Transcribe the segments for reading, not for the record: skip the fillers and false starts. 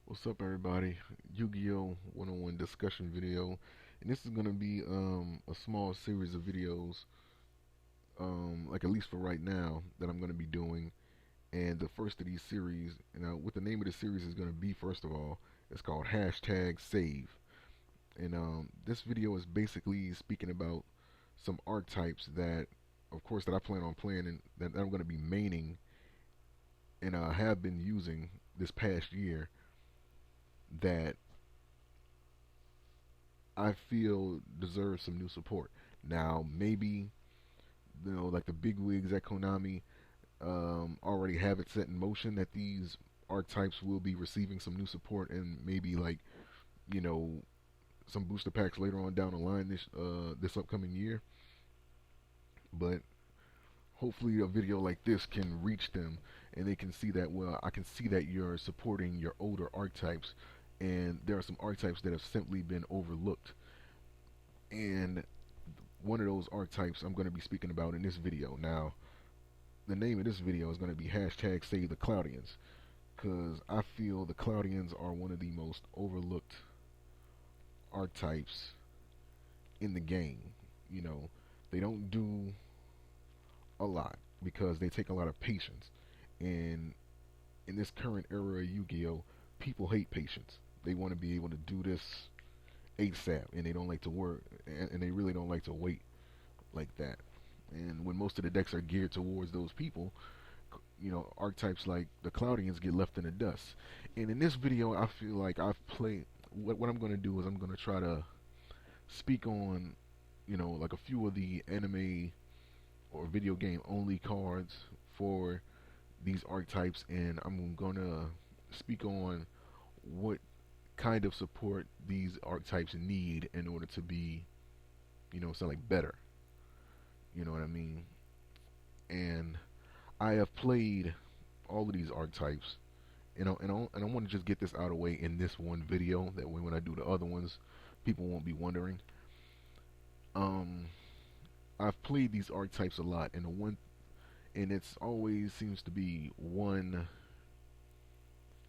What's up, everybody? Yu-Gi-Oh! One-on-one discussion video, and this is gonna be a small series of videos, like at least for right now, that I'm gonna be doing. And the first of these series, what the name of the series is gonna be, first of all, it's called #Save. And this video is basically speaking about some archetypes that, of course, that I plan on playing and that I'm gonna be maining and have been using this past year that I feel deserves some new support. Now, maybe like the big wigs at Konami already have it set in motion that these archetypes will be receiving some new support, and maybe like you know some booster packs later on down the line this upcoming year. But hopefully, a video like this can reach them, and they can see that. Well, I can see that you're supporting your older archetypes, and there are some archetypes that have simply been overlooked. And one of those archetypes I'm going to be speaking about in this video. Now, the name of this video is going to be #Save the Cloudians, because I feel the Cloudians are one of the most overlooked archetypes in the game. You know, they don't do a lot because they take a lot of patience. And in this current era of Yu-Gi-Oh, people hate patience. They want to be able to do this ASAP, and they don't like to work, and they really don't like to wait like that. And when most of the decks are geared towards those people, archetypes like the Cloudians get left in the dust. And in this video, I feel like I've played. What I'm going to do is I'm going to try to speak on, like a few of the anime or video game only cards for these archetypes, and I'm going to speak on what kind of support these archetypes need in order to be, sound like better. You know what I mean? And I have played all of these archetypes, and I want to just get this out of the way in this one video. That way, when I do the other ones, people won't be wondering. Um, I've played these archetypes a lot, and it's always seems to be one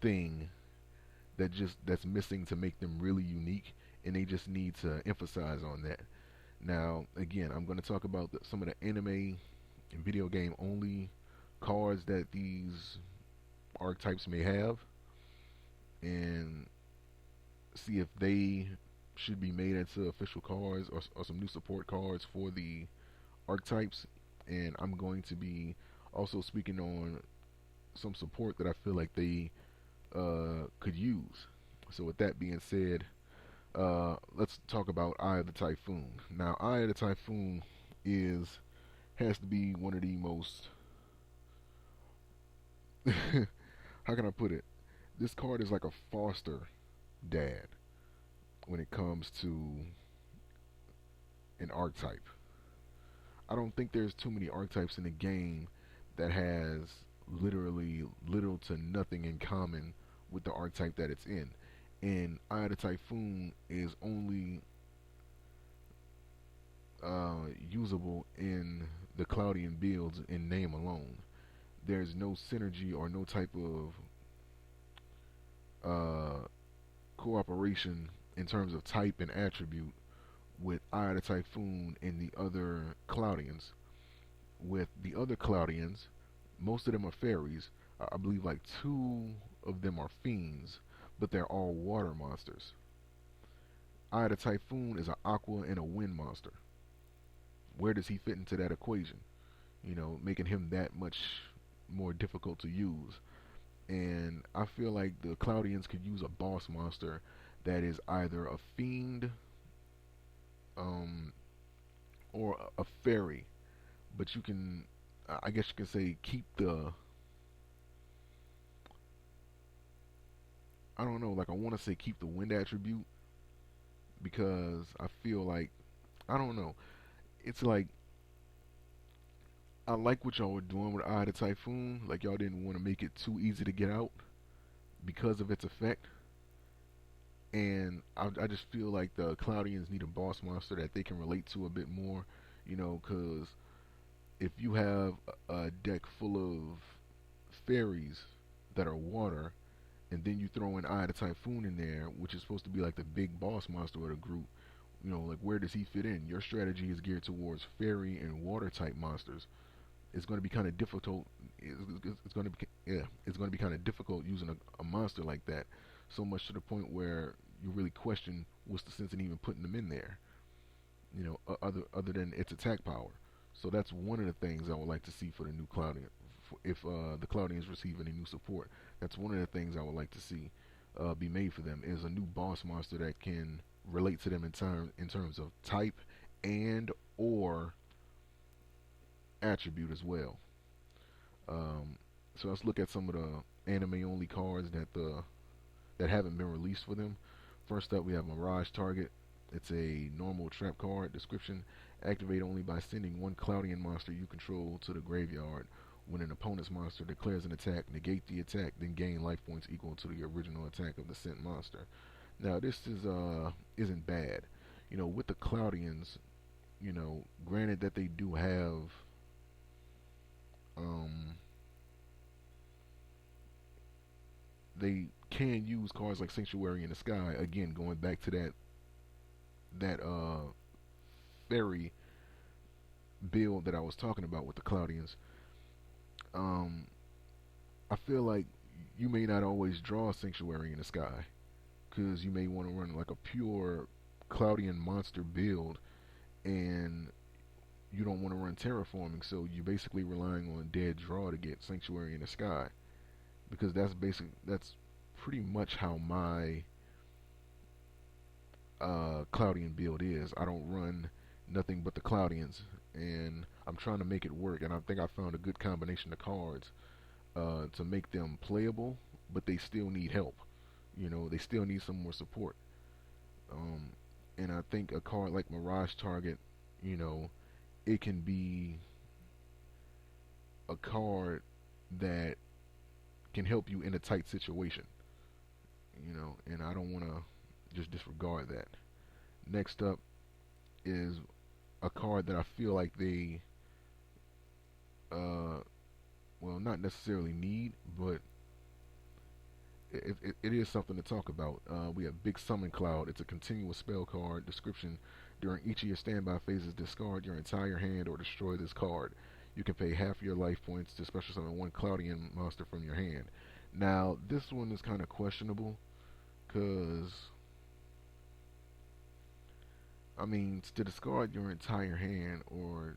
thing that's missing to make them really unique, and they just need to emphasize on that. Now, again, I'm going to talk about some of the anime and video game only cards that these archetypes may have, and see if they should be made into official cards, or some new support cards for the archetypes. And I'm going to be also speaking on some support that I feel like they could use. So with that being said, let's talk about Eye of the Typhoon. Now, Eye of the Typhoon is has to be one of the most how can I put it? This card is like a foster dad when it comes to an archetype. I don't think there's too many archetypes in the game that has literally little to nothing in common with the archetype that it's in. And Eye of the Typhoon is only usable in the Cloudian builds in name alone. There's no synergy or no type of uh, cooperation in terms of type and attribute with Eye of the Typhoon and the other Cloudians. With the other Cloudians, most of them are fairies. I believe like two of them are fiends, but they're all water monsters. Eye of the Typhoon is an aqua and a wind monster. Where does he fit into that equation? Making him that much more difficult to use. And I feel like the Cloudians could use a boss monster that is either a fiend, um, or a fairy. But you can, I guess you can say, keep the, I don't know, like I want to say keep the wind attribute, because I feel like, I don't know, it's like, I like what y'all were doing with Eye of the Typhoon. Like, y'all didn't want to make it too easy to get out because of its effect. And I just feel like the Cloudians need a boss monster that they can relate to a bit more, because if you have a deck full of fairies that are water, and then you throw in Eye of the Typhoon in there, which is supposed to be like the big boss monster of the group, like where does he fit in? Your strategy is geared towards fairy and water type monsters. It's going to be kind of difficult. It's going to be it's going to be kind of difficult using a monster like that. So much to the point where you really question what's the sense in even putting them in there. Other than its attack power. So that's one of the things I would like to see for the new Cloudian. If the Cloudians receive any new support, that's one of the things I would like to see be made for them is a new boss monster that can relate to them in terms of type and or attribute as well. Um, so let's look at some of the anime only cards that haven't been released for them. First up, we have Mirage Target. It's a normal trap card. Description: activate only by sending one Cloudian monster you control to the graveyard. When an opponent's monster declares an attack, negate the attack, then gain life points equal to the original attack of the sent monster. Now this isn't bad. With the Cloudians, granted that they do have um, they can use cards like Sanctuary in the Sky. Again, going back to that fairy build that I was talking about with the Cloudians. Um, I feel like you may not always draw Sanctuary in the Sky because you may want to run like a pure Cloudian monster build, and you don't want to run terraforming, so you're basically relying on dead draw to get Sanctuary in the Sky because that's pretty much how my Cloudian build is. I don't run nothing but the Cloudians, and I'm trying to make it work. And I think I found a good combination of cards to make them playable, but they still need help. They still need some more support. Um, and I think a card like Mirage Target, you know, it can be a card that can help you in a tight situation. And I don't want to just disregard that. Next up is a card that I feel like they, uh, well, not necessarily need, but it is something to talk about. We have Big Summon Cloud. It's a continuous spell card. Description: during each of your standby phases, discard your entire hand or destroy this card. You can pay half your life points to special summon one Cloudian monster from your hand. Now, this one is kind of questionable, because, I mean, to discard your entire hand or,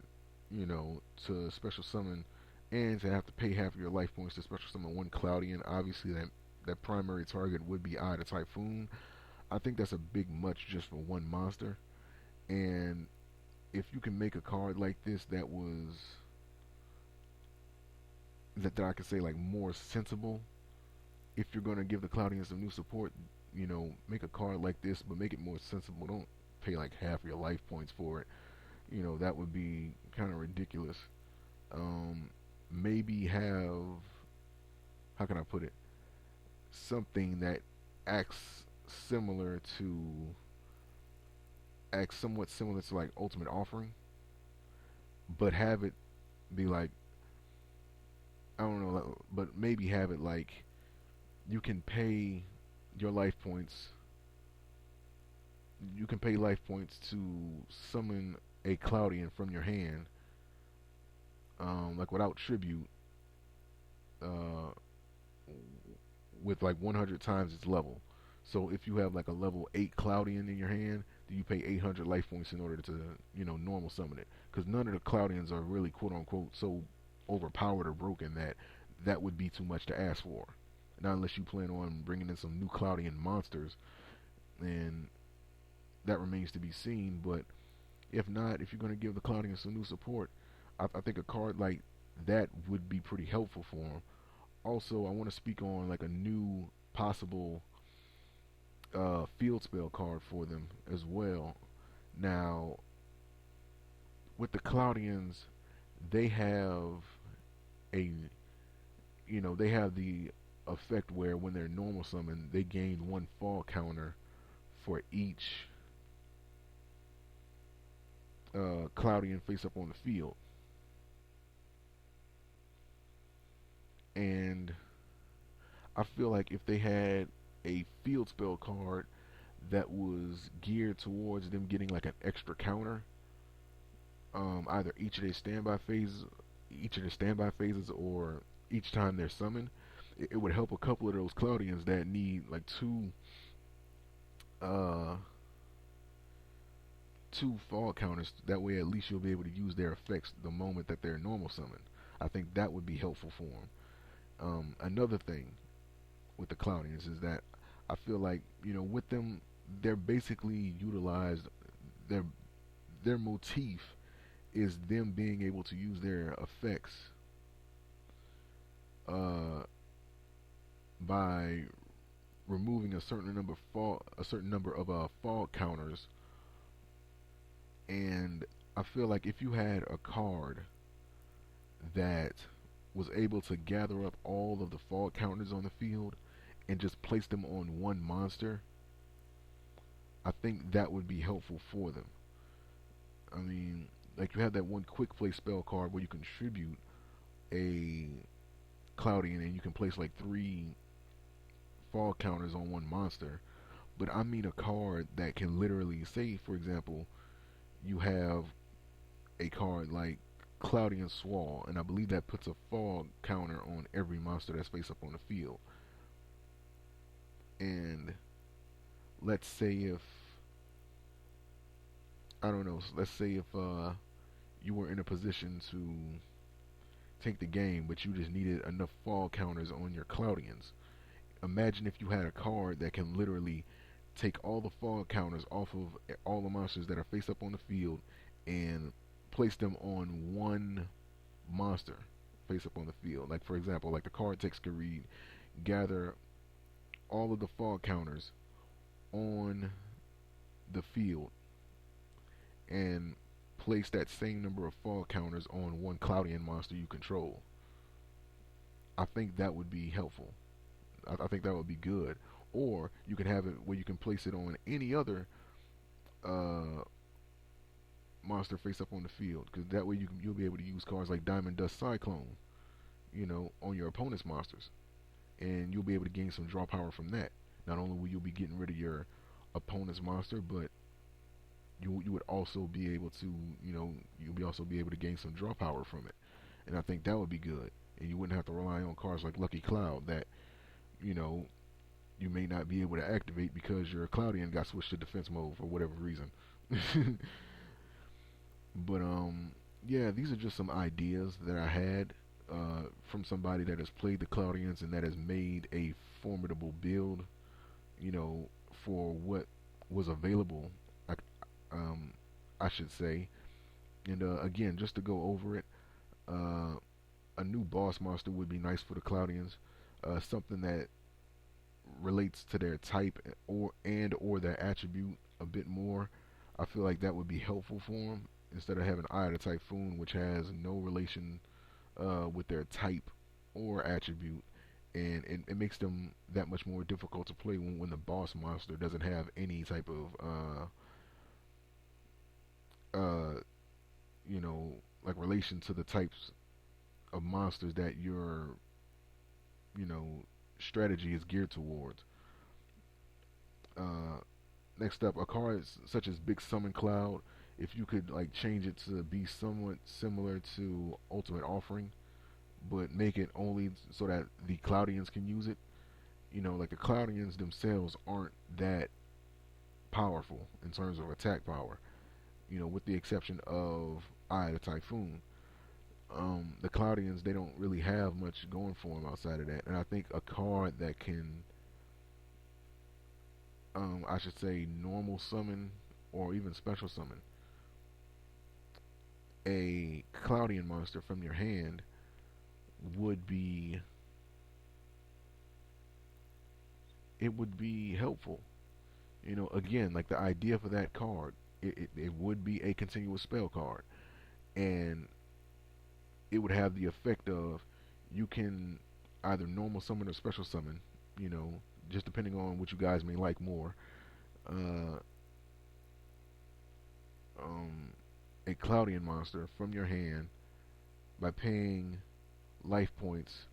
to special summon and to have to pay half of your life points to special summon one Cloudian, obviously that primary target would be Eye of the Typhoon. I think that's a big much just for one monster. And if you can make a card like this that I could say like more sensible, if you're gonna give the Cloudians some new support, make a card like this, but make it more sensible. Don't pay like half your life points for it. That would be kind of ridiculous. Um, Maybe have, how can I put it, something that acts similar to acts somewhat similar to like Ultimate Offering, but have it be like, I don't know, but maybe have it like you can pay your life points. You can pay life points to summon a Cloudian from your hand, like without tribute, uh, with like 100 times its level. So if you have like a level 8 Cloudian in your hand, then you pay 800 life points in order to, normal summon it. Because none of the Cloudians are really quote unquote so overpowered or broken that that would be too much to ask for. Not unless you plan on bringing in some new Cloudian monsters, and that remains to be seen. But if not, if you're going to give the Cloudians some new support, I think a card like that would be pretty helpful for them. Also, I want to speak on like a new possible field spell card for them as well. Now, with the Cloudians, they have a, they have the effect where when they're normal summon, they gain one fall counter for each Cloudian face up on the field. And I feel like if they had a field spell card that was geared towards them getting like an extra counter, either each of their standby phases, or each time they're summoned, it would help a couple of those Cloudians that need like uh, two fall counters. That way, at least you'll be able to use their effects the moment that they're normal summoned. I think that would be helpful for them. Another thing with the Cloudians is that I feel like with them, they're basically utilized. Their their motif is them being able to use their effects uh, by removing a certain number of fall counters. And I feel like if you had a card that was able to gather up all of the fall counters on the field and just place them on one monster, I think that would be helpful for them. I mean, like you have that one quick play spell card where you contribute a Cloudian and you can place like three fall counters on one monster. But I mean a card that can literally say, for example, you have a card like Cloudian Swall, and I believe that puts a fall counter on every monster that's face up on the field. And let's say if I don't know, let's say if you were in a position to take the game, but you just needed enough fall counters on your Cloudians. Imagine if you had a card that can literally take all the fall counters off of all the monsters that are face up on the field and place them on one monster face up on the field. Like for example, like the card text could read, gather all of the fall counters on the field and place that same number of fall counters on one Cloudian monster you control. I think that would be helpful. I think that would be good. Or you can have it where you can place it on any other uh, monster face up on the field, because that way you'll be able to use cards like Diamond Dust Cyclone, on your opponent's monsters, and you'll be able to gain some draw power from that. Not only will you be getting rid of your opponent's monster, but you would also be able to you'll be also be able to gain some draw power from it, and I think that would be good. And you wouldn't have to rely on cards like Lucky Cloud that you know you may not be able to activate because your Cloudian got switched to defense mode for whatever reason. But yeah, these are just some ideas that I had from somebody that has played the Cloudians and that has made a formidable build, you know, for what was available. I, um, I should say. And again, just to go over it, uh, a new boss monster would be nice for the Cloudians. Something that relates to their type or their attribute a bit more. I feel like that would be helpful for them instead of having Eye of the Typhoon, which has no relation with their type or attribute, and it makes them that much more difficult to play when the boss monster doesn't have any type of uh, you know, like relation to the types of monsters that your you know strategy is geared towards. Uh, Next up, a card such as Big Summon Cloud, if you could like change it to be somewhat similar to Ultimate Offering, but make it only so that the Cloudians can use it. Like the Cloudians themselves aren't that powerful in terms of attack power. With the exception of Eye of the Typhoon. The Cloudians, they don't really have much going for them outside of that, and I think a card that can I should say normal summon or even special summon a Cloudian monster from your hand would be it would be helpful. Again, like the idea for that card, it would be a continuous spell card, and it would have the effect of you can either normal summon or special summon, you know, just depending on what you guys may like more. Uh, um, a Cloudian monster from your hand by paying life points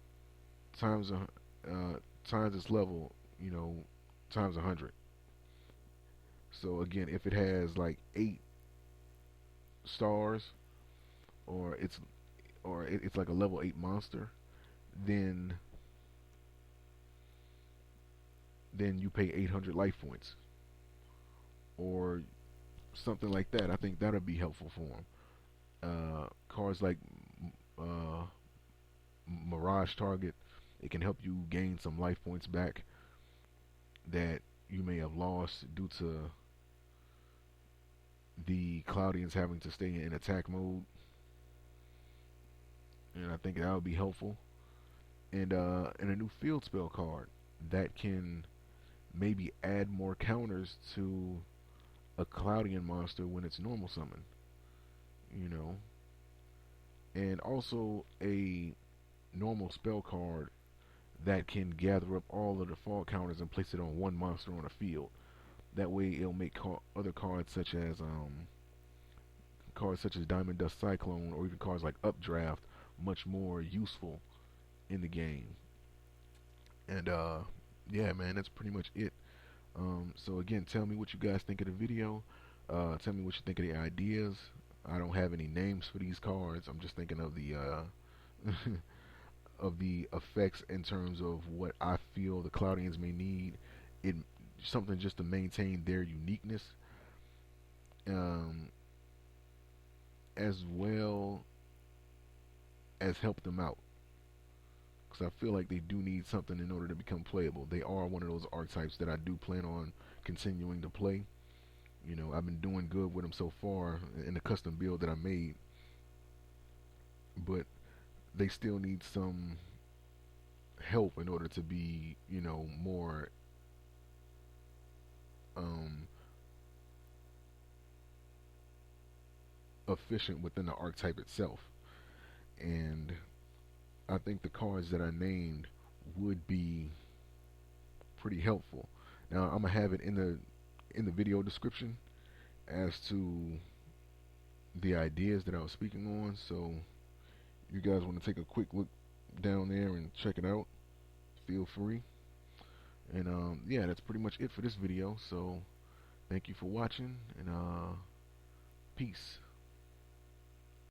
times times its level, times 100. So again, if it has like 8 stars, or it's like a level 8 monster, then you pay 800 life points or something like that. I think that'll be helpful for them. Cards like uh, Mirage Target, it can help you gain some life points back that you may have lost due to the Cloudians having to stay in attack mode, and I think that would be helpful. And a new field spell card that can maybe add more counters to a Cloudian monster when it's normal summon, you know, and also a normal spell card that can gather up all of the fall counters and place it on one monster on a field. That way, it'll make other cards such as Diamond Dust Cyclone, or even cards like Updraft, much more useful in the game. And yeah, man, that's pretty much it. So again, tell me what you guys think of the video. Tell me what you think of the ideas. I don't have any names for these cards. I'm just thinking of the of the effects in terms of what I feel the Cloudians may need. It something just to maintain their uniqueness, um, as well as help them out. Because I feel like they do need something in order to become playable. They are one of those archetypes that I do plan on continuing to play. I've been doing good with them so far in the custom build that I made, but they still need some help in order to be, more um, efficient within the archetype itself. And I think the cards that I named would be pretty helpful. Now I'm gonna have it in the video description as to the ideas that I was speaking on. So if you guys want to take a quick look down there and check it out, feel free. And yeah, that's pretty much it for this video. So thank you for watching, and peace.